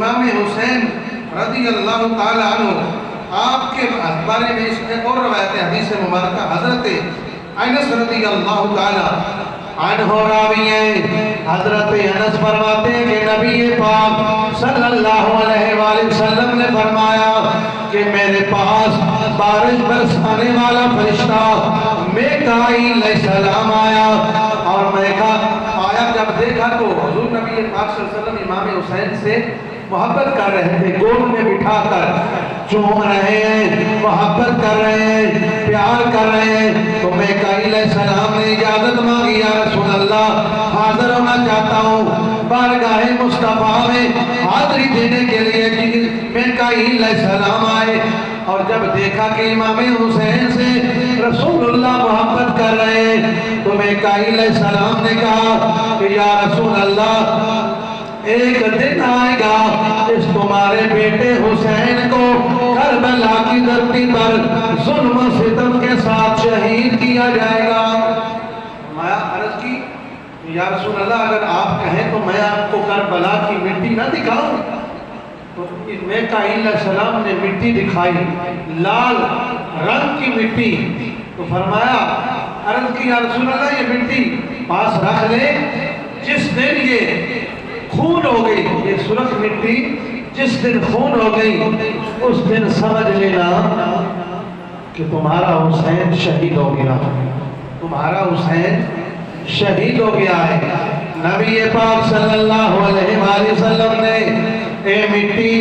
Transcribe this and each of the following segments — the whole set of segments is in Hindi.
इमाम हुसैन रज़ी अल्लाह ताला अन्हु आपके बारे में इसमें और रवायत हदीस मुबारक हज़रत अनस रज़ी अल्लाह ताला अन्हु रावी हैं। हज़रत अनस फरमाते हैं कि नबी पाक सल्लल्लाहु अलैहि वसल्लम ने फरमाया कि मेरे पास बारिश बरसाने वाला फरिश्ता मीकाईल अलैहिस्सलाम आया और मैं आया जब देखा तो हुजूर नबी पाक सल्लल्लाहु अलैहि वसल्लम इमाम हुसैन से मोहब्बत कर रहे थे, गोद में बिठाकर चूम रहे हैं, मोहब्बत कर रहे हैं, प्यार कर रहे हैं। तो मीकाईल अलैहिस्सलाम ने इजाजत मांगी, या रसूल अल्लाह हाजिर होना चाहता हूँ बारगाह मुस्तफा में हाजिरी देने के लिए। मीकाईल अलैहिस्सलाम आए और जब देखा कि इमाम हुसैन से रसूलुल्लाह मोहब्बत कर रहे हैं तो मीकाईल अलैहिस्सलाम ने कहा कि या रसूल अल्लाह एक दिन आएगा इस तुम्हारे बेटे हुसैन को करबला की धरती पर जुल्म सितम के साथ शहीद किया जाएगा। मैं अर्ज की या रसूल अल्लाह अगर आप कहें तो मैं आपको करबला की मिट्टी ना दिखाऊं। तो मीकाईल अलैहिस्सलाम ने मिट्टी दिखाई, लाल रंग की मिट्टी। तो फरमाया अर्ज की या रसूल अल्लाह ये मिट्टी पास रख ले, जिस दिन ये खून हो गई, ये सुरख मिट्टी जिस दिन खून हो गई उस दिन समझ लेना कि तुम्हारा हुसैन शहीद हो गया, तुम्हारा हुसैन शहीद हो गया है। नबी पाक सल्लल्लाहु अलैहि वसल्लम ने ए मिट्टी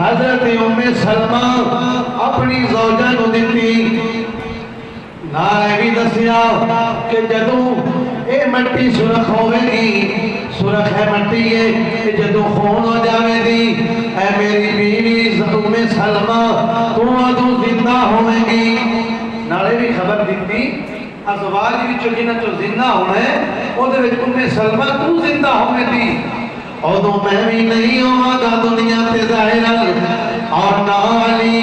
हजरत उम्मे सलमा अपनी ज़ौजा को दी। नाले भी दसिया कि जदों ये मिट्टी सुरख होगी, सुरख है मिट्टी ये जदों खून हो जाएगी, ऐ मेरी बीवी उम्मे सलमा तू अदों जिंदा होगी। नाले भी खबर दी अज़वाज विचों जिन्हां चों जिंदा होना है उहदे विच उम्मे सलमा तू जिंदा होगी। उदों मैं भी नहीं होवांगा दुनिया ते ज़ाहिरन, और ना अली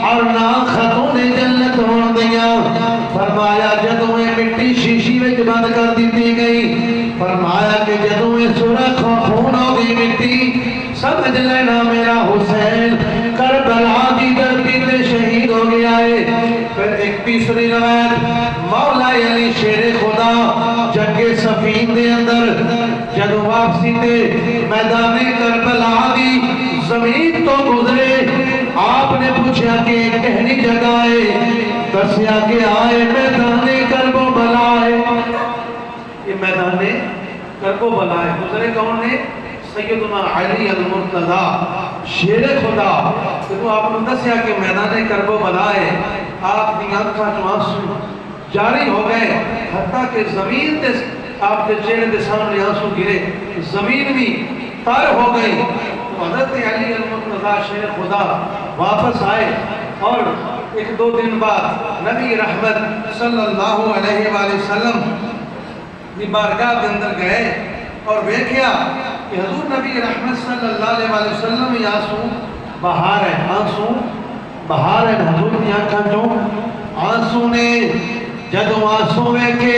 और ना खतून जन्नत होण दियां। फरमाया जदों ये मिट्टी शीशी में बंद कर दी गई, फरमाया कि जदों ये सुरख खून हो गई मिट्टी समझ लेना मेरा हुसैन करबला की धरती पे शहीद हो गया है। फिर एक तीसरी रवायत मौला अली शेरे खुदा जंगे सफीन दे अंदर जदों वापसी ते मैदाने करबला दी जमीन तो गुजरे, आपने पूछा कि कहनी जगह है, दसिया के आए मैदाने करबला है। ये मैदाने करबला है। गुजरे कौन ने? सैयदना अली अल मुर्तज़ा शेरे खुदा। तो आपने दसिया कि मैदाने करबला है, आप दी आंखां चों आंसू जारी हो गए, हत्ता कि जमीन ते आपके चेहरे के सामने आंसू गिरे, जमीन भी तर हो गई। तो हज़रत अली अल मुर्तज़ा शेर खुदा वापस आए और एक दो दिन बाद नबी रहमत सल्लल्लाहु अलैहि वसल्लम की बारगाह के अंदर गए और देखा कि हुजूर नबी रहमत सल्लल्लाहु अलैहि वसल्लम आंसू बहार है, आंसू बहार है हुजूर दी आंखां चों आंसू ने। जदों आंसू वेखे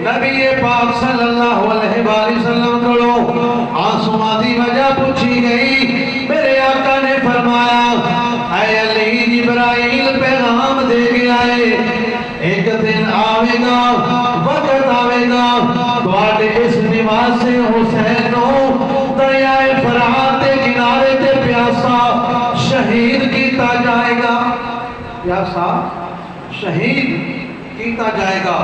नबी पाक सल्लल्लाहु अलैहि वसल्लम को आंसुओं की वजह पूछी गई। मेरे आका ने फरमाया ऐ अली जिब्राइल पैगाम दे गया है, एक दिन आवेगा वक्त आवेगा तुम्हारे इस निवास से हुसैन दरियाए फरात के किनारे ते प्यासा शहीद किया जाएगा, प्यासा शहीद किया जाएगा।